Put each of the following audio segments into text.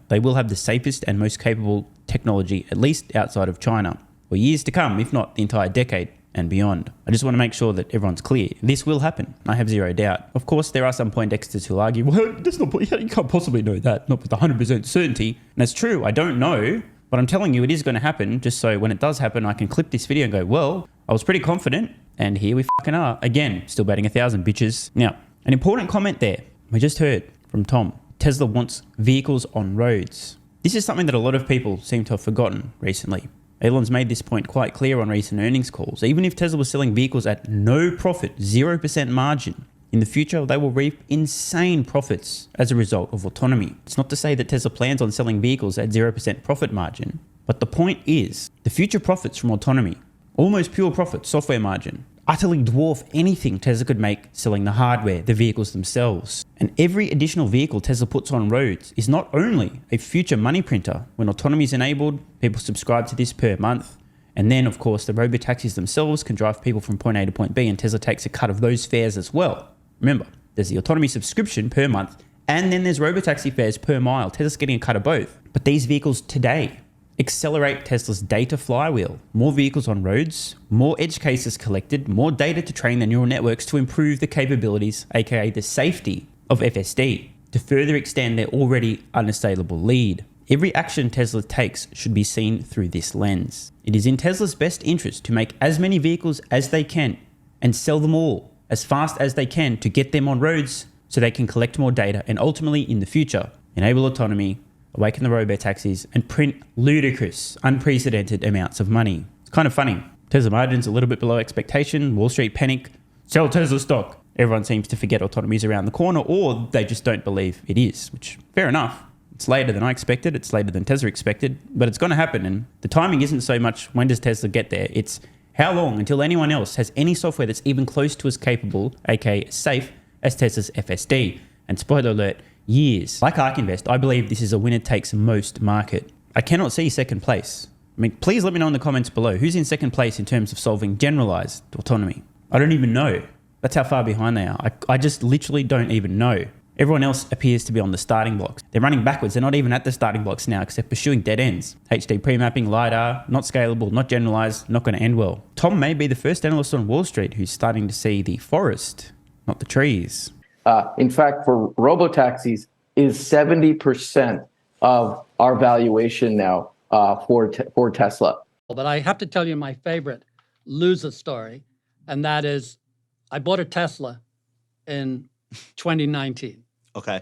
they will have the safest and most capable technology, at least outside of China, for years to come, if not the entire decade and beyond. I just want to make sure that everyone's clear. This will happen. I have zero doubt. Of course, there are some Poindexters who'll argue, well, that's not, you can't possibly know that, not with 100% certainty. And that's true, I don't know, but I'm telling you it is going to happen, just so when it does happen, I can clip this video and go, well, I was pretty confident, and here we fucking are. Again, still batting 1,000, bitches. Now, an important comment there. We just heard from Tom. Tesla wants vehicles on roads. This is something that a lot of people seem to have forgotten recently. Elon's made this point quite clear on recent earnings calls. Even if Tesla was selling vehicles at no profit, 0% margin, in the future they will reap insane profits as a result of autonomy. It's not to say that Tesla plans on selling vehicles at 0% profit margin, but the point is, the future profits from autonomy, almost pure profit, software margin, utterly dwarf anything Tesla could make selling the hardware, the vehicles themselves. And every additional vehicle Tesla puts on roads is not only a future money printer. When autonomy is enabled, people subscribe to this per month. And then, of course, the robotaxis themselves can drive people from point A to point B, and Tesla takes a cut of those fares as well. Remember, there's the autonomy subscription per month, and then there's robotaxi fares per mile. Tesla's getting a cut of both. But these vehicles today accelerate Tesla's data flywheel. More vehicles on roads, more edge cases collected, more data to train the neural networks to improve the capabilities, aka the safety of FSD, to further extend their already unassailable lead. Every action Tesla takes should be seen through this lens. It is in Tesla's best interest to make as many vehicles as they can and sell them all as fast as they can to get them on roads so they can collect more data and ultimately in the future enable autonomy, awaken the robotaxis, and print ludicrous, unprecedented amounts of money. It's kind of funny. Tesla margins a little bit below expectation, Wall Street panic, sell Tesla stock. Everyone seems to forget autonomy is around the corner, or they just don't believe it is, which fair enough. It's later than I expected, it's later than Tesla expected, but it's going to happen, and the timing isn't so much when does Tesla get there, it's how long until anyone else has any software that's even close to as capable, aka safe, as Tesla's FSD. And spoiler alert, years. Like ARK Invest, I believe this is a winner takes most market. I cannot see second place. I mean, please let me know in the comments below. Who's in second place in terms of solving generalized autonomy? I don't even know. That's how far behind they are. I just literally don't even know. Everyone else appears to be on the starting blocks. They're running backwards. They're not even at the starting blocks now because they're pursuing dead ends. HD pre-mapping, LiDAR, not scalable, not generalized, not going to end well. Tom may be the first analyst on Wall Street who's starting to see the forest, not the trees. In fact, for robotaxis, is 70% of our valuation now for Tesla. But I have to tell you my favorite loser story, and that is I bought a Tesla in 2019. Okay.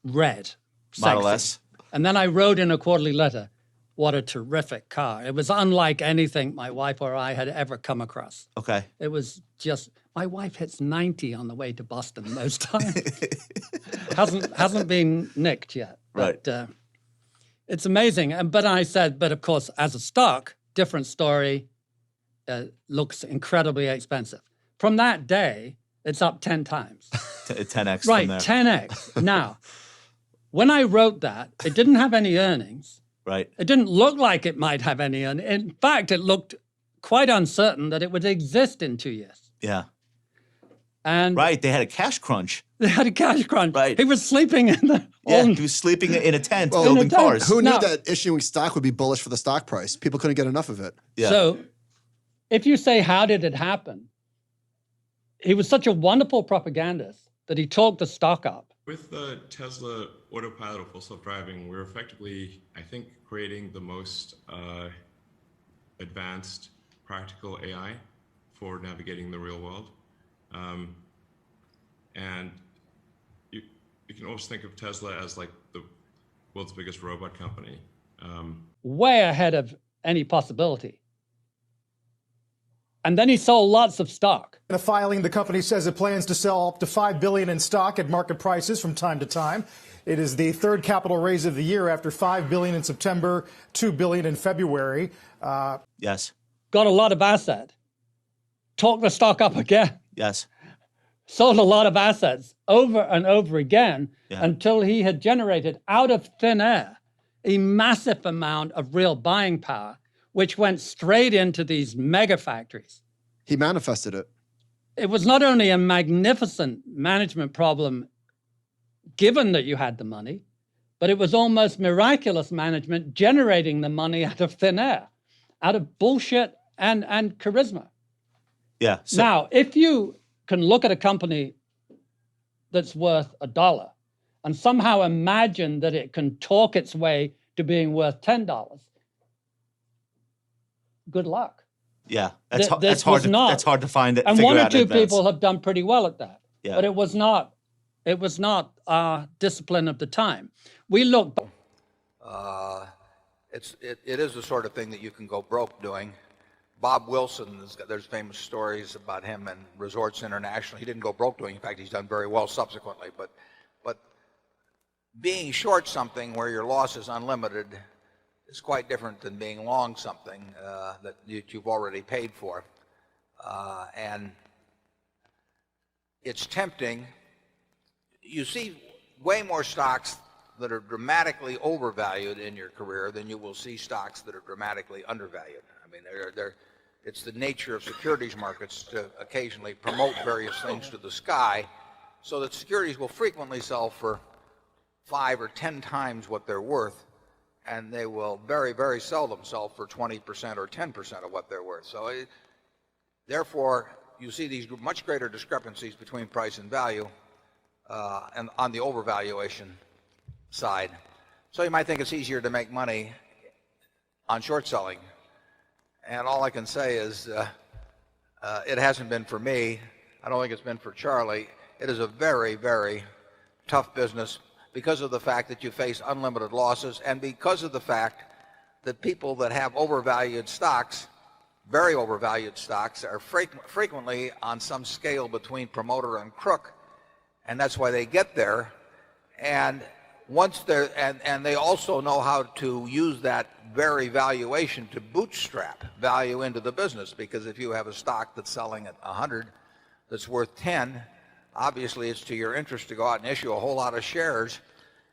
Red. Model sexy. S. And then I wrote in a quarterly letter, what a terrific car. It was unlike anything my wife or I had ever come across. Okay. It was just, my wife hits 90 on the way to Boston most times. hasn't been nicked yet. But, Right. It's amazing. But I said, but of course, as a stock, different story, looks incredibly expensive. From that day, it's up 10 times. 10x Right, from there. 10x. Now, when I wrote that, it didn't have any earnings. Right. It didn't look like it might have any earnings. In fact, it looked quite uncertain that it would exist in 2 years. Yeah. And Right. They had a cash crunch. they had a cash crunch. Right. He was sleeping in the Yeah. He was sleeping in a tent building tent. cars. Who knew No. that issuing stock would be bullish for the stock price? People couldn't get enough of it. Yeah. So if you say, how did it happen? He was such a wonderful propagandist that he talked the stock up. With the Tesla autopilot or full self-driving, we're effectively, I think, creating the most advanced practical AI for navigating the real world. And you can also think of Tesla as like the world's biggest robot company. Way ahead of any possibility. And then he sold lots of stock. In a filing, the company says it plans to sell up to $5 billion in stock at market prices from time to time. It is the third capital raise of the year after $5 billion in September, $2 billion in February. Yes. Got a lot of asset. Talked the stock up again. Yes. Sold a lot of assets over and over again Yeah. until he had generated out of thin air a massive amount of real buying power, which went straight into these mega factories. He manifested it. It was not only a magnificent management problem, given that you had the money, but it was almost miraculous management generating the money out of thin air, out of bullshit and charisma. Yeah. So, Now, if you can look at a company that's worth $1 and somehow imagine that it can talk its way to being worth $10, good luck. yeah, that's This hard. was not- That's hard to find. And figure one or out in two advance. people have done pretty well at that. Yeah. But it was not our discipline of the time. We look. It is the sort of thing that you can go broke doing. Bob Wilson, there's famous stories about him and Resorts International. He didn't go broke doing. In fact, he's done very well subsequently. But being short something where your loss is unlimited is quite different than being long something that you've already paid for. And it's tempting. You see way more stocks that are dramatically overvalued in your career than you will see stocks that are dramatically undervalued. I mean, it's the nature of securities markets to occasionally promote various things to the sky, so that securities will frequently sell for 5 or 10 times what they're worth, and they will very, very seldom sell for 20% or 10% of what they're worth. So therefore, you see these much greater discrepancies between price and value and on the overvaluation side. So you might think it's easier to make money on short selling. And all I can say is it hasn't been for me. I don't think it's been for Charlie. It is a very, very tough business because of the fact that you face unlimited losses and because of the fact that people that have overvalued stocks, very overvalued stocks, are frequently on some scale between promoter and crook. And that's why they get there. And once they're, and they also know how to use that very valuation to bootstrap value into the business, because if you have a stock that's selling at 100 that's worth 10, obviously it's to your interest to go out and issue a whole lot of shares.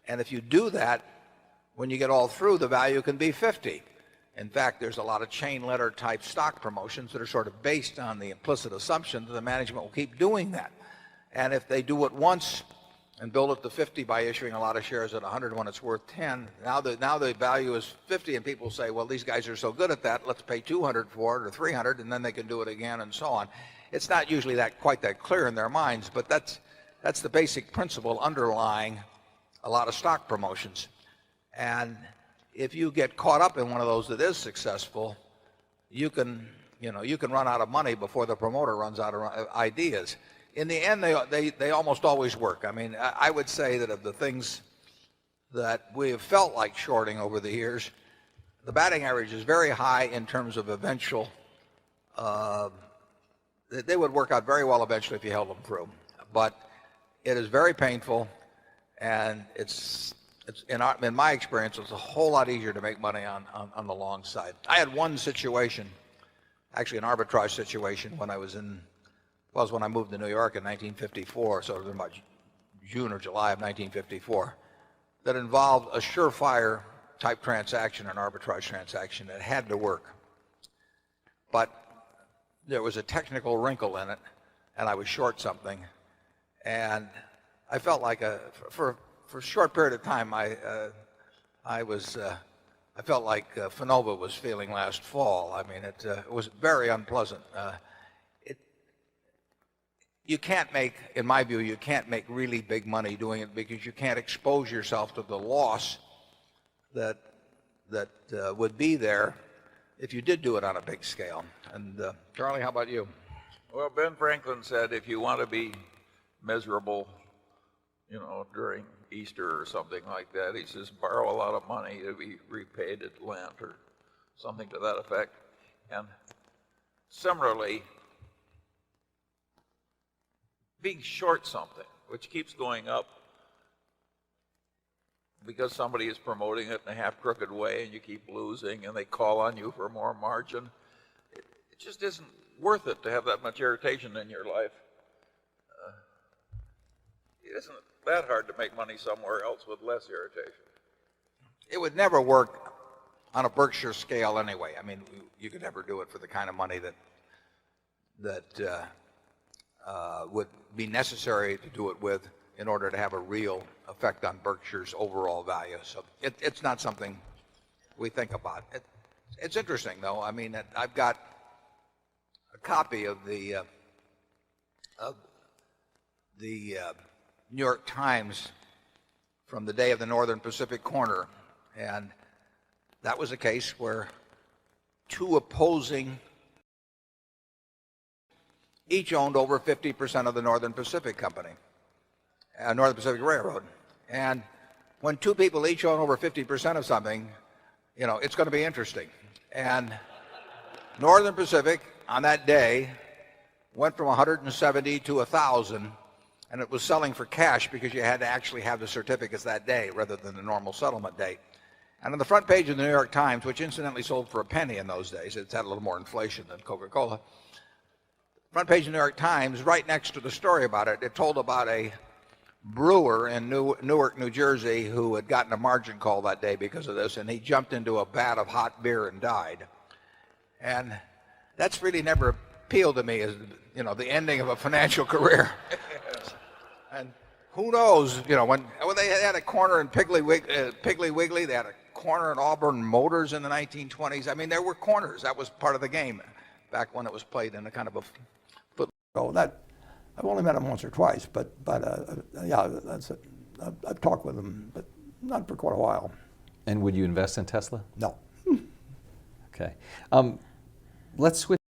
And if you do that, when you get all through, the value can be 50. In fact, there's a lot of chain letter type stock promotions that are sort of based on the implicit assumption that the management will keep doing that. And if they do it once and build it to 50 by issuing a lot of shares at 100 when it's worth 10, now the value is 50, and people say, well, these guys are so good at that, let's pay 200 for it or 300, and then they can do it again and so on. It's not usually quite that clear in their minds, but that's the basic principle underlying a lot of stock promotions. And if you get caught up in one of those that is successful, you can run out of money before the promoter runs out of ideas. In the end, they almost always work. I mean, I would say that of the things that we have felt like shorting over the years, the batting average is very high in terms of eventual. They would work out very well eventually if you held them through. But it is very painful, and it's in my experience, it's a whole lot easier to make money on the long side. I had one situation, actually an arbitrage situation, when I was when I moved to New York in 1954, so it was about June or July of 1954, that involved a surefire type transaction, an arbitrage transaction. It had to work. But there was a technical wrinkle in it, and I was short something. And I felt like for a short period of time, I felt like Fanova was feeling last fall. I mean, it was very unpleasant. You can't make, in my view, you can't make really big money doing it because you can't expose yourself to the loss that would be there if you did do it on a big scale. And Charlie, how about you? Well, Ben Franklin said if you want to be miserable, during Easter or something like that, he says borrow a lot of money to be repaid at Lent or something to that effect. And similarly, being short something, which keeps going up because somebody is promoting it in a half-crooked way and you keep losing and they call on you for more margin, it just isn't worth it to have that much irritation in your life. It isn't that hard to make money somewhere else with less irritation. It would never work on a Berkshire scale anyway. I mean, you could never do it for the kind of money that would be necessary to do it with to have a real effect on Berkshire's overall value. So it's not something we think about. It's interesting, though. I mean, I've got a copy of the New York Times from the day of the Northern Pacific corner, and that was a case where two opposing each owned over 50% of the Northern Pacific Company, Northern Pacific Railroad. And when two people each own over 50% of something, you know, it's going to be interesting. And Northern Pacific on that day went from 170 to 1,000, and it was selling for cash because you had to actually have the certificates that day rather than the normal settlement date. And on the front page of the New York Times, which incidentally sold for a penny in those days, it's had a little more inflation than Coca-Cola. Front page of the New York Times, right next to the story about it, it told about a brewer in Newark, New Jersey, who had gotten a margin call that day because of this, and he jumped into a vat of hot beer and died. And that's really never appealed to me as, you know, the ending of a financial career. And who knows, you know, when they had a corner in Piggly Wiggly, they had a corner in Auburn Motors in the 1920s. I mean, there were corners. That was part of the game back when it was played in a kind of a foot. So that I've only met him once or twice, but yeah, that's it. I've talked with him, but not for quite a while. And would you invest in Tesla? No. Okay. Let's switch.